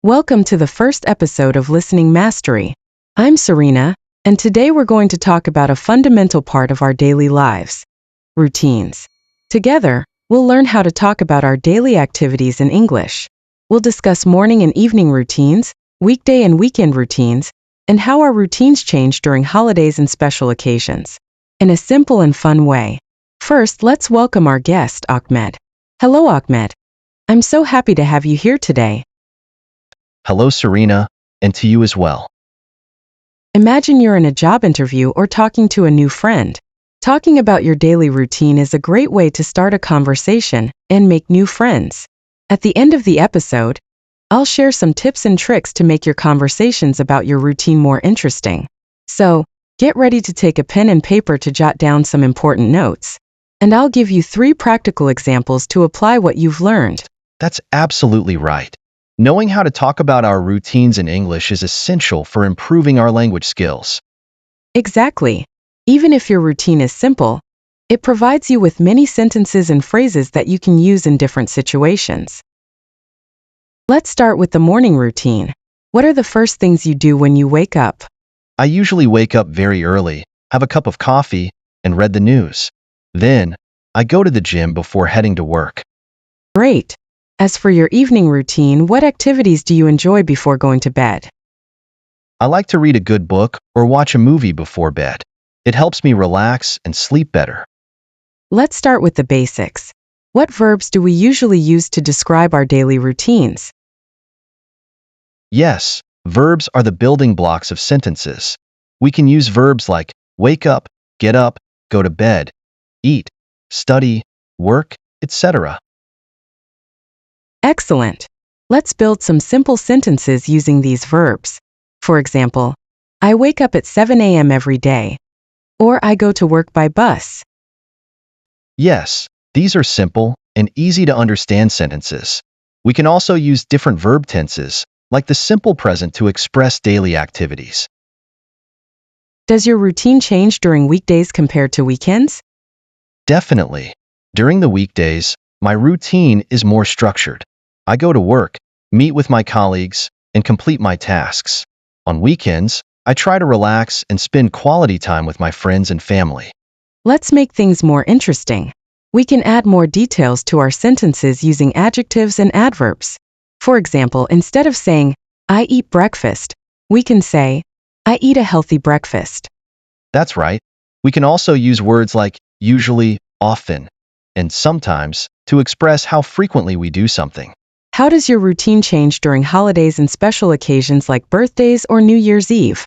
Welcome to the first episode of Listening Mastery. I'm Serena, and today we're going to talk about a fundamental part of our daily lives: routines. Together, we'll learn how to talk about our daily activities in English. We'll discuss morning and evening routines, weekday and weekend routines, and how our routines change during holidays and special occasions, in a simple and fun way. First, let's welcome our guest, Ahmed. Hello, Ahmed. I'm so happy to have you here today. Hello, Serena, and to you as well. Imagine you're in a job interview or talking to a new friend. Talking about your daily routine is a great way to start a conversation and make new friends. At the end of the episode, I'll share some tips and tricks to make your conversations about your routine more interesting. So, get ready to take a pen and paper to jot down some important notes. And I'll give you 3 practical examples to apply what you've learned. That's absolutely right. Knowing how to talk about our routines in English is essential for improving our language skills. Exactly. Even if your routine is simple, it provides you with many sentences and phrases that you can use in different situations. Let's start with the morning routine. What are the first things you do when you wake up? I usually wake up very early, have a cup of coffee, and read the news. Then, I go to the gym before heading to work. Great. As for your evening routine, what activities do you enjoy before going to bed? I like to read a good book or watch a movie before bed. It helps me relax and sleep better. Let's start with the basics. What verbs do we usually use to describe our daily routines? Yes, verbs are the building blocks of sentences. We can use verbs like wake up, get up, go to bed, eat, study, work, etc. Excellent. Let's build some simple sentences using these verbs. For example, I wake up at 7 a.m. every day. Or I go to work by bus. Yes, these are simple and easy to understand sentences. We can also use different verb tenses, like the simple present, to express daily activities. Does your routine change during weekdays compared to weekends? Definitely. During the weekdays, my routine is more structured. I go to work, meet with my colleagues, and complete my tasks. On weekends, I try to relax and spend quality time with my friends and family. Let's make things more interesting. We can add more details to our sentences using adjectives and adverbs. For example, instead of saying, I eat breakfast, we can say, I eat a healthy breakfast. That's right. We can also use words like usually, often, and sometimes to express how frequently we do something. How does your routine change during holidays and special occasions like birthdays or New Year's Eve?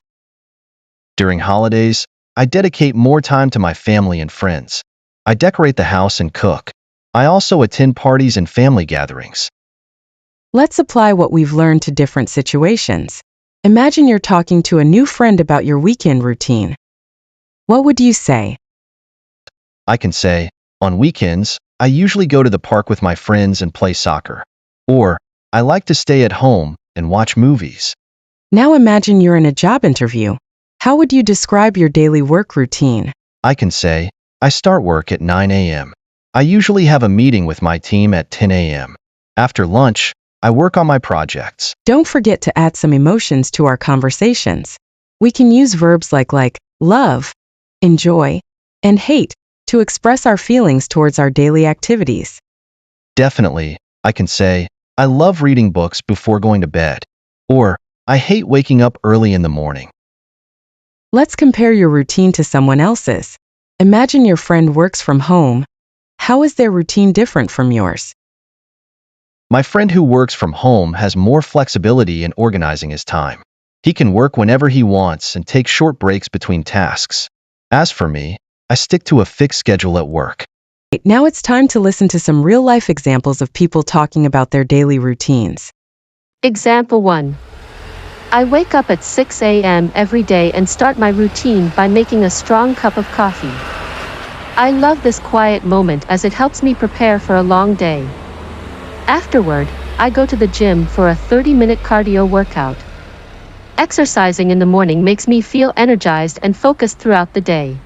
During holidays, I dedicate more time to my family and friends. I decorate the house and cook. I also attend parties and family gatherings. Let's apply what we've learned to different situations. Imagine you're talking to a new friend about your weekend routine. What would you say? I can say, on weekends, I usually go to the park with my friends and play soccer. Or, I like to stay at home and watch movies. Now imagine you're in a job interview. How would you describe your daily work routine? I can say, I start work at 9 a.m. I usually have a meeting with my team at 10 a.m. After lunch, I work on my projects. Don't forget to add some emotions to our conversations. We can use verbs like love, enjoy, and hate to express our feelings towards our daily activities. Definitely, I can say, I love reading books before going to bed. Or, I hate waking up early in the morning. Let's compare your routine to someone else's. Imagine your friend works from home. How is their routine different from yours? My friend who works from home has more flexibility in organizing his time. He can work whenever he wants and take short breaks between tasks. As for me, I stick to a fixed schedule at work. Now it's time to listen to some real-life examples of people talking about their daily routines. Example 1. I wake up at 6 a.m. every day and start my routine by making a strong cup of coffee. I love this quiet moment as it helps me prepare for a long day. Afterward, I go to the gym for a 30-minute cardio workout. Exercising in the morning makes me feel energized and focused throughout the day.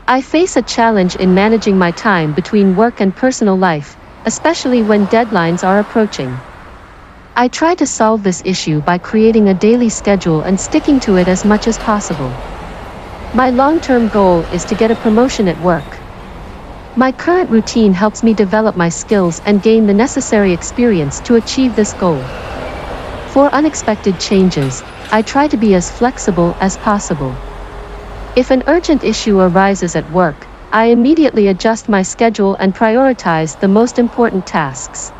I face a challenge in managing my time between work and personal life, especially when deadlines are approaching. I try to solve this issue by creating a daily schedule and sticking to it as much as possible. My long-term goal is to get a promotion at work. My current routine helps me develop my skills and gain the necessary experience to achieve this goal. For unexpected changes, I try to be as flexible as possible. If an urgent issue arises at work, I immediately adjust my schedule and prioritize the most important tasks.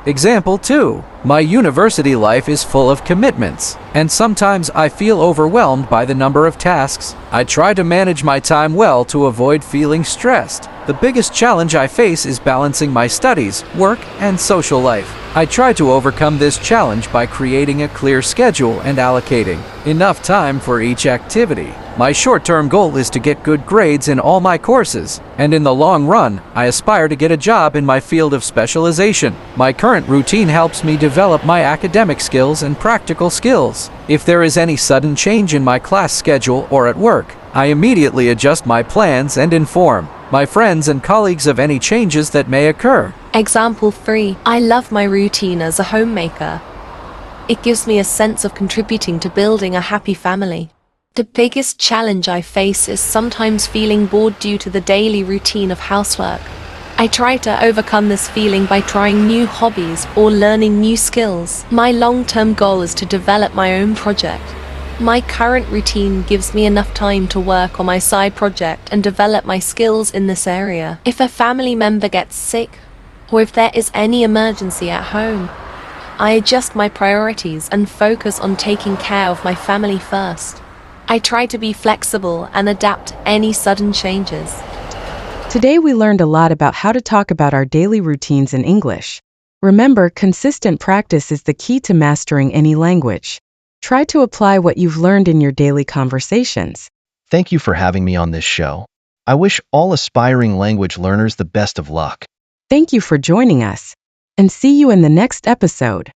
Example 2. My university life is full of commitments, and sometimes I feel overwhelmed by the number of tasks. I try to manage my time well to avoid feeling stressed. The biggest challenge I face is balancing my studies, work, and social life. I try to overcome this challenge by creating a clear schedule and allocating enough time for each activity. My short-term goal is to get good grades in all my courses, and in the long run, I aspire to get a job in my field of specialization. My current routine helps me develop my academic skills and practical skills. If there is any sudden change in my class schedule or at work, I immediately adjust my plans and inform my friends and colleagues of any changes that may occur. Example 3. I love my routine as a homemaker. It gives me a sense of contributing to building a happy family. The biggest challenge I face is sometimes feeling bored due to the daily routine of housework. I try to overcome this feeling by trying new hobbies or learning new skills. My long-term goal is to develop my own project. My current routine gives me enough time to work on my side project and develop my skills in this area. If a family member gets sick, or if there is any emergency at home, I adjust my priorities and focus on taking care of my family first. I try to be flexible and adapt to any sudden changes. Today we learned a lot about how to talk about our daily routines in English. Remember, consistent practice is the key to mastering any language. Try to apply what you've learned in your daily conversations. Thank you for having me on this show. I wish all aspiring language learners the best of luck. Thank you for joining us, and see you in the next episode.